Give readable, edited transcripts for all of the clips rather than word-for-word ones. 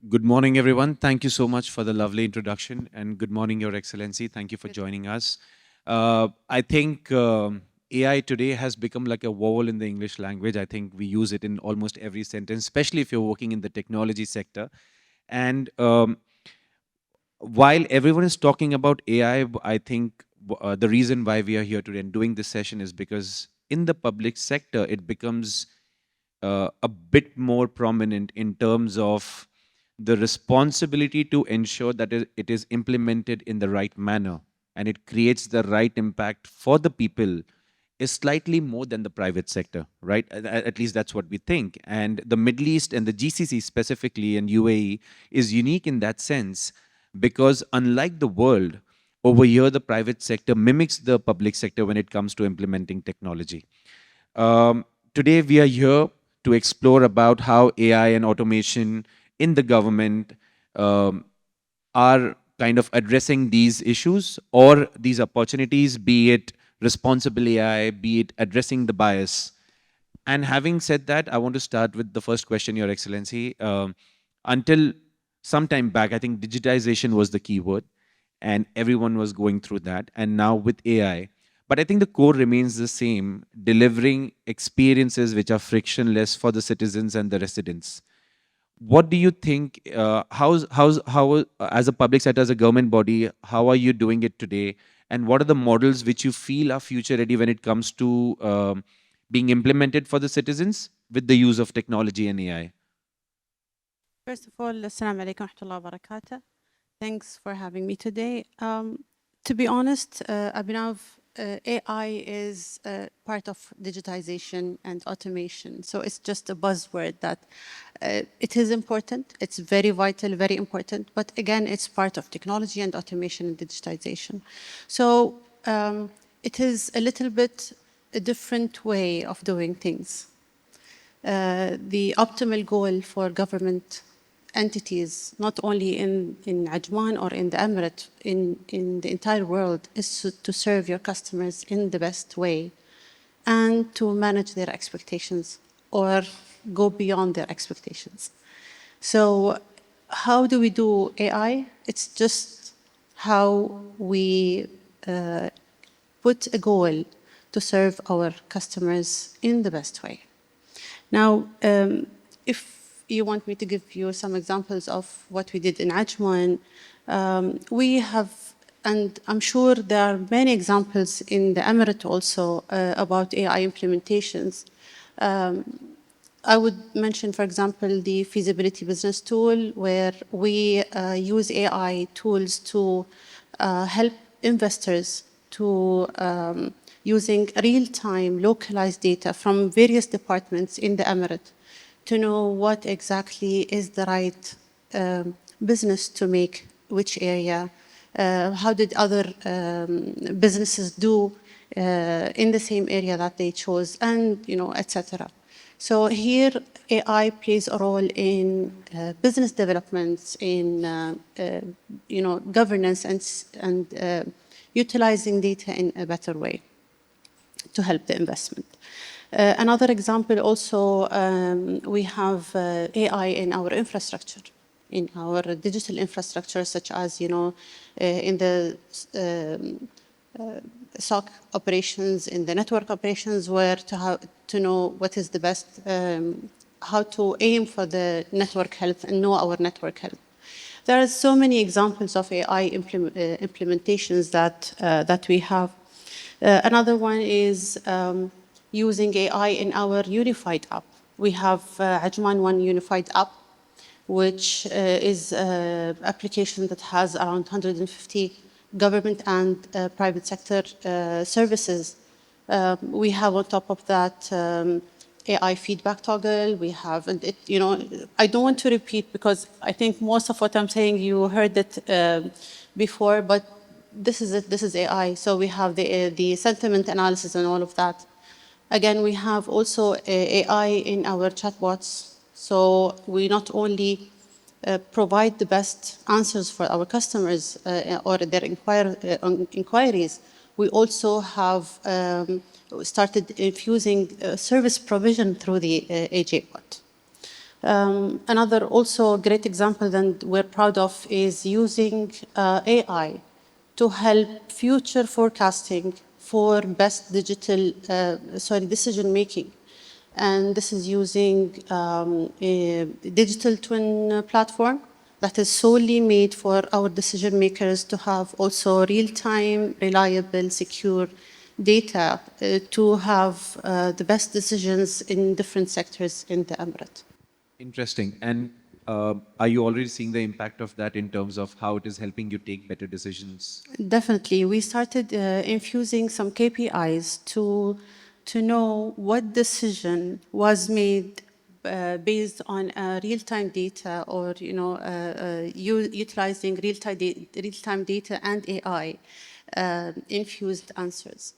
Good morning, everyone. Thank you so much for the lovely introduction, and good morning, Your Excellency. Thank you for joining us. I think AI today has become like a vowel in the English language. I think we use it in almost every sentence, especially if you're working in the technology sector. And while everyone is talking about AI, I think the reason why we are here today and doing this session is because in the public sector, it becomes a bit more prominent in terms of the responsibility to ensure that it is implemented in the right manner and it creates the right impact for the people is slightly more than the private sector, right? At least that's what we think. And the Middle East and the GCC specifically and UAE is unique in that sense because unlike the world, over here the private sector mimics the public sector when it comes to implementing technology. Today, we are here to explore about how AI and automation in the government um, are kind of addressing these issues or these opportunities, be it responsible AI, be it addressing the bias. And having said that, I want to start with the first question, Your Excellency. Until some time back, I think digitization was the key word, and everyone was going through that. And now with AI, but I think the core remains the same, delivering experiences which are frictionless for the citizens and the residents. What do you think? As a public sector, as a government body, how are you doing it today? And what are the models which you feel are future ready when it comes to being implemented for the citizens with the use of technology and AI? First of all, Assalamu alaikum wa rahmatullahi wa barakatuh. Thanks for having me today. To be honest, Abhinav, AI is part of digitization and automation. So it's just a buzzword that it is important. It's very vital, very important. But again, it's part of technology and automation and digitization. So it is a little bit a different way of doing things. The optimal goal for government entities, not only in Ajman or in the Emirate, in the entire world, is to serve your customers in the best way and to manage their expectations or go beyond their expectations. So how do we do AI? It's just how we put a goal to serve our customers in the best way. Now, if you want me to give you some examples of what we did in Ajman, we have, and I'm sure there are many examples in the Emirate also about AI implementations. I would mention, for example, the feasibility business tool, where we use AI tools to help investors to using real-time localized data from various departments in the Emirate to know what exactly is the right business to make, which area, how did other businesses do in the same area that they chose, and etc. So here, AI plays a role in business development, in governance, and utilizing data in a better way to help the investment. Another example also, we have AI in our infrastructure, in our digital infrastructure, such as, in the SOC operations, in the network operations, where to know what is the best, how to aim for the network health and know our network health. There are so many examples of AI implementations that we have. Another one is using AI in our unified app. We have Ajman One unified app, which is an application that has around 150 government and private sector services. We have on top of that AI feedback toggle. We have, and I don't want to repeat because I think most of what I'm saying you heard it before, but this is it. This is AI. So we have the sentiment analysis and all of that. Again, we have also AI in our chatbots. So we not only provide the best answers for our customers or their inquiries, we also have started infusing service provision through the AJ bot. Another also great example that we're proud of is using AI to help future forecasting for best decision making. And this is using a digital twin platform that is solely made for our decision makers to have also real-time, reliable, secure data to have the best decisions in different sectors in the Emirate. Interesting. And are you already seeing the impact of that in terms of how it is helping you take better decisions? Definitely. We started infusing some KPIs to know what decision was made based on real-time data or utilizing real-time data and AI infused answers.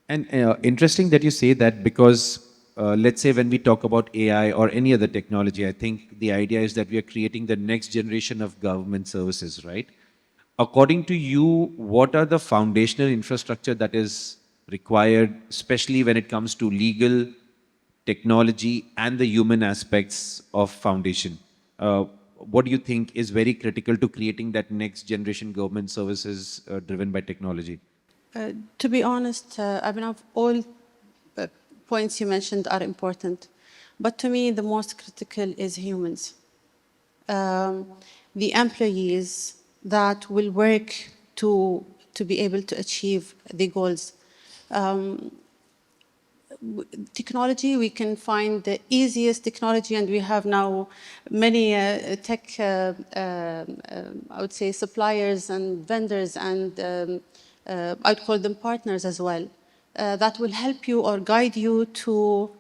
And interesting that you say that because let's say when we talk about AI or any other technology, I think the idea is that we are creating the next generation of government services, right? According to you, what are the foundational infrastructure that is required, especially when it comes to legal, technology, and the human aspects of foundation? What do you think is very critical to creating that next generation government services driven by technology? To be honest, Abhinav, all uh, points you mentioned are important. But to me, the most critical is humans. Um, the employees that will work to be able to achieve the goals. Um, Technology, we can find the easiest technology, and we have now many tech, I would say, suppliers and vendors, and I'd call them partners as well, that will help you or guide you to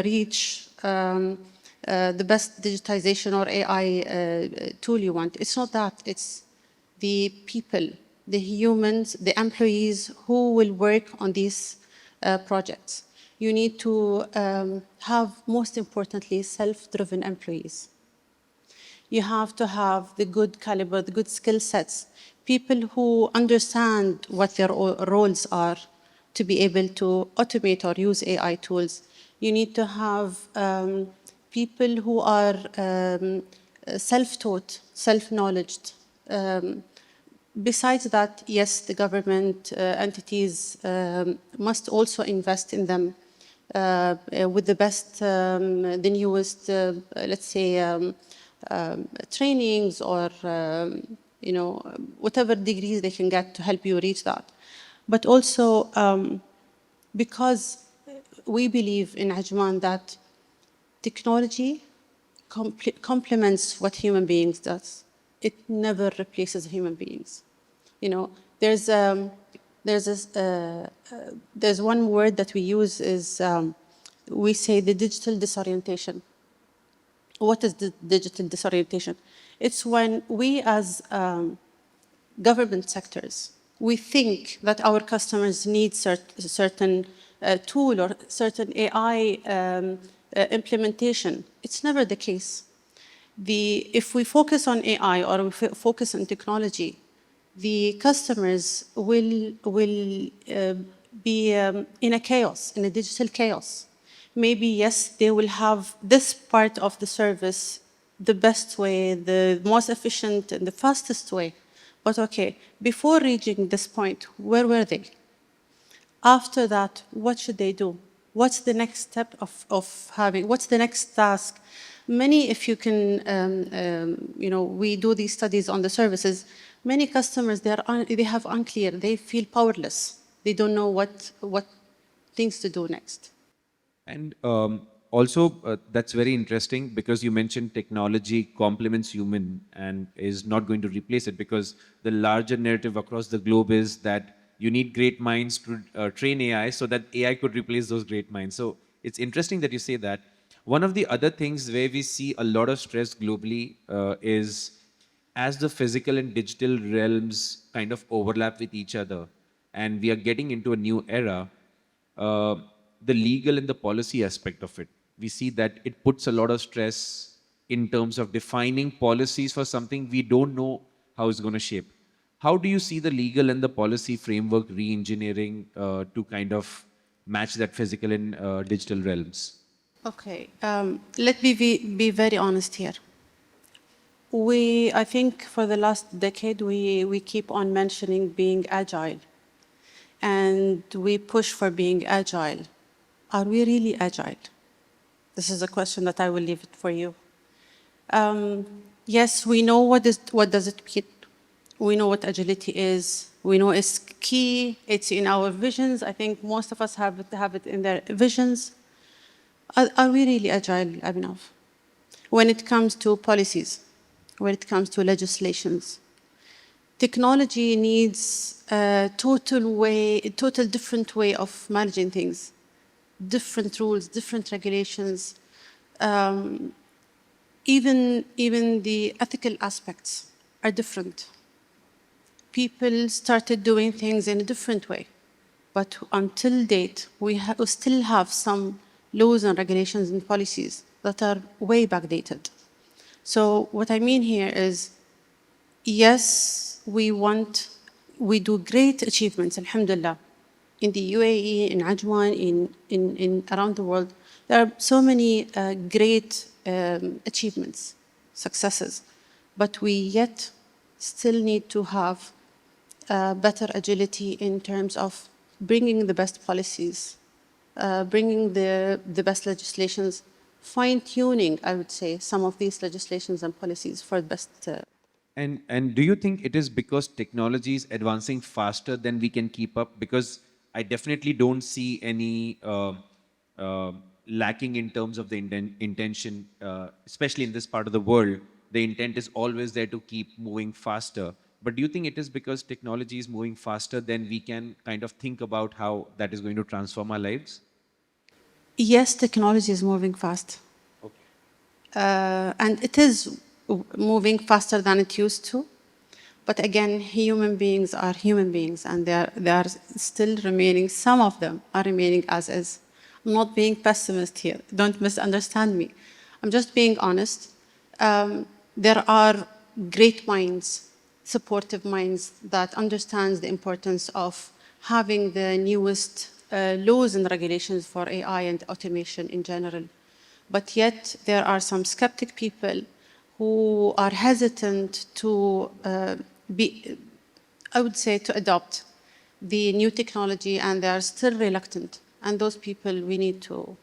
reach the best digitization or AI tool you want. It's not that, it's the people, the humans, the employees who will work on these projects. You need to have, most importantly, self-driven employees. You have to have the good caliber, the good skill sets, people who understand what their roles are to be able to automate or use AI tools. You need to have people who are self-taught, self-knowledged. Besides that, yes, the government entities must also invest in them with the best, the newest, let's say, trainings or whatever degrees they can get to help you reach that. But also because we believe in Ajman that technology complements what human beings does. It never replaces human beings. You know, there's this, there's one word that we use is we say the digital disorientation. What is the digital disorientation? It's when we as government sectors, we think that our customers need certain tool or certain AI implementation. It's never the case. If we focus on AI or we focus on technology, the customers will be in a chaos, in a digital chaos. Maybe, yes, they will have this part of the service the best way, the most efficient and the fastest way. But okay, before reaching this point, where were they? After that, what should they do? What's the next step of having, what's the next task? Many, if you can, we do these studies on the services, many customers, they have unclear, they feel powerless. They don't know what things to do next. And also, that's very interesting because you mentioned technology complements human and is not going to replace it, because the larger narrative across the globe is that you need great minds to train AI so that AI could replace those great minds. So it's interesting that you say that. One of the other things where we see a lot of stress globally is as the physical and digital realms kind of overlap with each other and we are getting into a new era, uh, the legal and the policy aspect of it. We see that it puts a lot of stress in terms of defining policies for something we don't know how it's going to shape. How do you see the legal and the policy framework re engineering to kind of match that physical and digital realms? Okay, let me be very honest here. I think for the last decade, we keep on mentioning being agile, and we push for being agile. Are we really agile? This is a question that I will leave it for you. Um, yes, we know what does it mean. We know what agility is. We know it's key. It's in our visions. I think most of us have it in their visions. Are we really agile, Abhinav? When it comes to policies, when it comes to legislations, technology needs a total different way of managing things, different rules, different regulations. Um, even the ethical aspects are different. People started doing things in a different way. But until date, we still have some laws and regulations and policies that are way backdated. So what I mean here is, yes, we do great achievements, alhamdulillah. In the UAE, in Ajman, in around the world, there are so many great achievements, successes. But we yet still need to have better agility in terms of bringing the best policies, bringing the best legislations, fine-tuning, I would say, some of these legislations and policies for the best. And do you think it is because technology is advancing faster than we can keep up? Because I definitely don't see any uh, lacking in terms of the intention, especially in this part of the world. The intent is always there to keep moving faster. But do you think it is because technology is moving faster than we can kind of think about how that is going to transform our lives? Yes, technology is moving fast. Okay. And it is moving faster than it used to. But again, human beings are human beings, and they are still remaining, some of them are remaining as is. I'm not being pessimist here. Don't misunderstand me. I'm just being honest. There are great minds, supportive minds that understands the importance of having the newest laws and regulations for AI and automation in general. But yet there are some skeptic people who are hesitant to I would say, to adopt the new technology, and they are still reluctant. And those people we need to.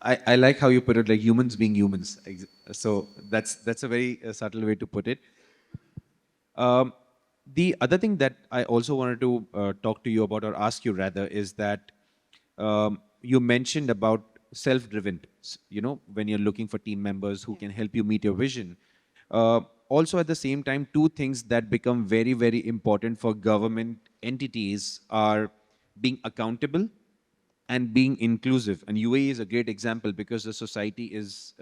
I like how you put it, like humans being humans. So that's a very subtle way to put it. Um, the other thing that I also wanted to talk to you about, or ask you rather, is that you mentioned about self-driven. When you're looking for team members who Yeah. can help you meet your vision. Also, at the same time, two things that become very, very important for government entities are being accountable and being inclusive. And UAE is a great example because the society is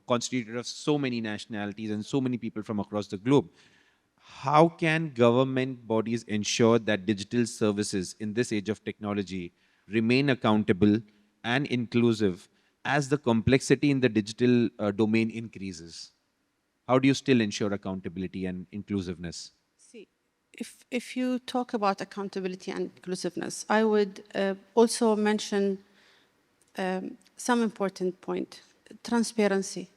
constituted of so many nationalities and so many people from across the globe. How can government bodies ensure that digital services in this age of technology remain accountable and inclusive as the complexity in the digital domain increases? How do you still ensure accountability and inclusiveness? See, if you talk about accountability and inclusiveness, I would also mention some important point: transparency.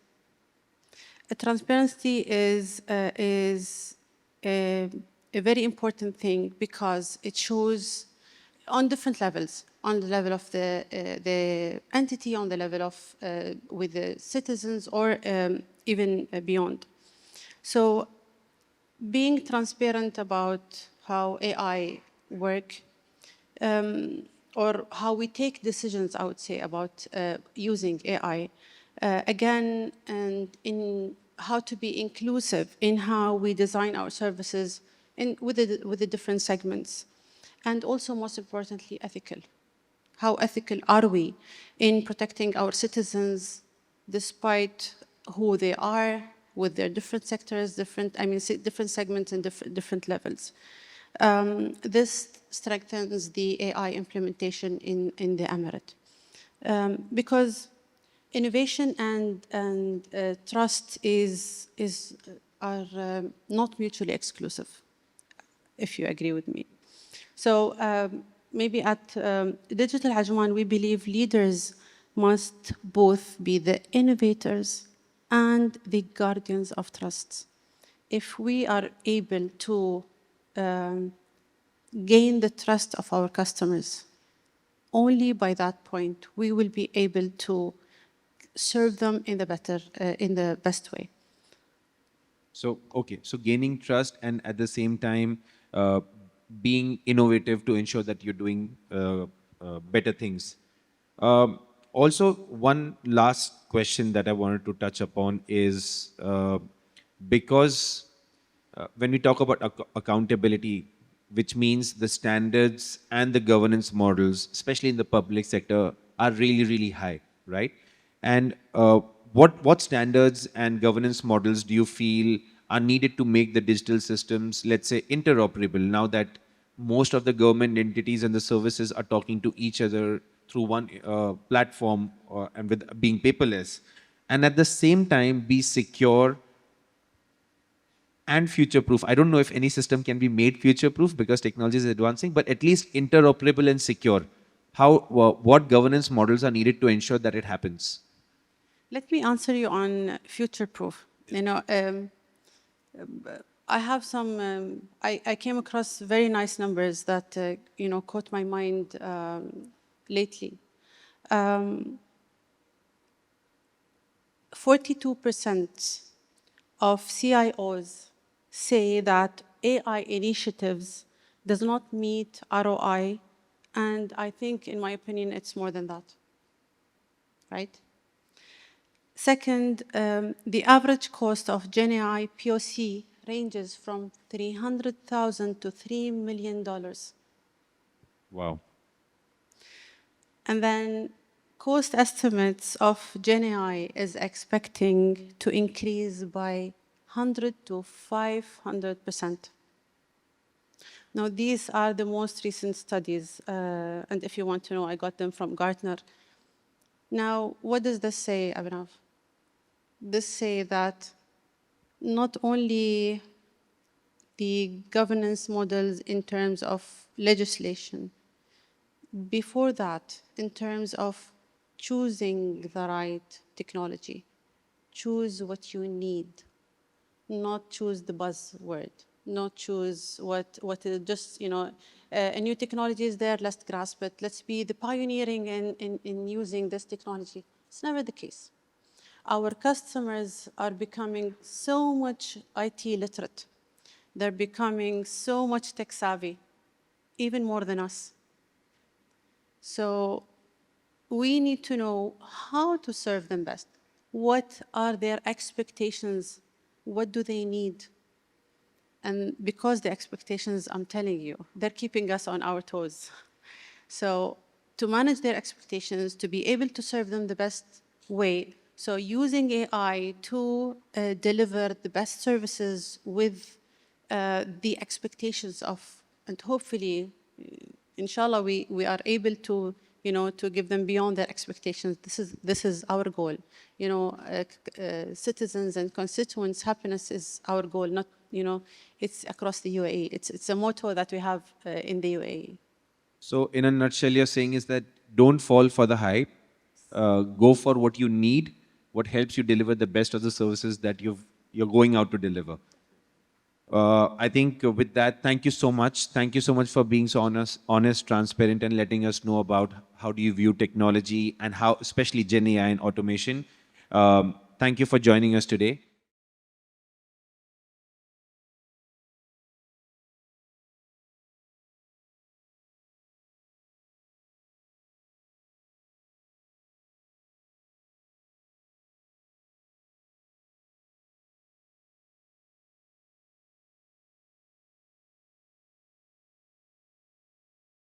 Transparency is a very important thing because it shows on different levels, on the level of the entity, on the level of with the citizens, or even beyond. So being transparent about how AI work, or how we take decisions, I would say, about using AI, again, and in how to be inclusive in how we design our services with the different segments, and also, most importantly, ethical. How ethical are we in protecting our citizens despite who they are, with their different sectors, different segments and different levels. This strengthens the AI implementation in the Emirate. Because innovation and trust are not mutually exclusive, if you agree with me. So maybe at Digital Ajman, we believe leaders must both be the innovators and the guardians of trust. If we are able to um, gain the trust of our customers, only by that point we will be able to serve them in the best way. So, okay, so gaining trust and at the same time uh, being innovative to ensure that you're doing better things. Also, one last question that I wanted to touch upon is because when we talk about accountability, which means the standards and the governance models, especially in the public sector, are really, really high, right? And what standards and governance models do you feel are needed to make the digital systems, let's say, interoperable now that most of the government entities and the services are talking to each other through one platform and with being paperless, and at the same time be secure and future proof? I don't know if any system can be made future proof because technology is advancing, but at least interoperable and secure. What governance models are needed to ensure that it happens? Let me answer you on future proof. I have some, I came across very nice numbers that, caught my mind lately. 42% of CIOs say that AI initiatives does not meet ROI, and I think, in my opinion, it's more than that, right? Second, the average cost of GenAI POC ranges from $300,000 to $3 million. Wow. And then cost estimates of GenAI is expecting to increase by 100 to 500%. Now, these are the most recent studies, and if you want to know, I got them from Gartner. Now, what does this say, Abhinav? This say that not only the governance models in terms of legislation, before that, in terms of choosing the right technology, choose what you need, not choose the buzzword, not choose what is just, a new technology is there, let's grasp it, let's be the pioneering in using this technology. It's never the case. Our customers are becoming so much IT literate. They're becoming so much tech savvy, even more than us. So we need to know how to serve them best. What are their expectations? What do they need? And because the expectations, I'm telling you, they're keeping us on our toes. So to manage their expectations, to be able to serve them the best way, so using AI to deliver the best services with the expectations of, and hopefully, inshallah, we are able to, to give them beyond their expectations. This is our goal. Citizens and constituents' happiness is our goal, not, it's across the UAE. It's a motto that we have in the UAE. So, in a nutshell, you're saying is that don't fall for the hype. Go for what you need, what helps you deliver the best of the services that you're going out to deliver. I think with that, thank you so much. Thank you so much for being so honest, transparent, and letting us know about how do you view technology and how, especially Gen AI and automation. Thank you for joining us today.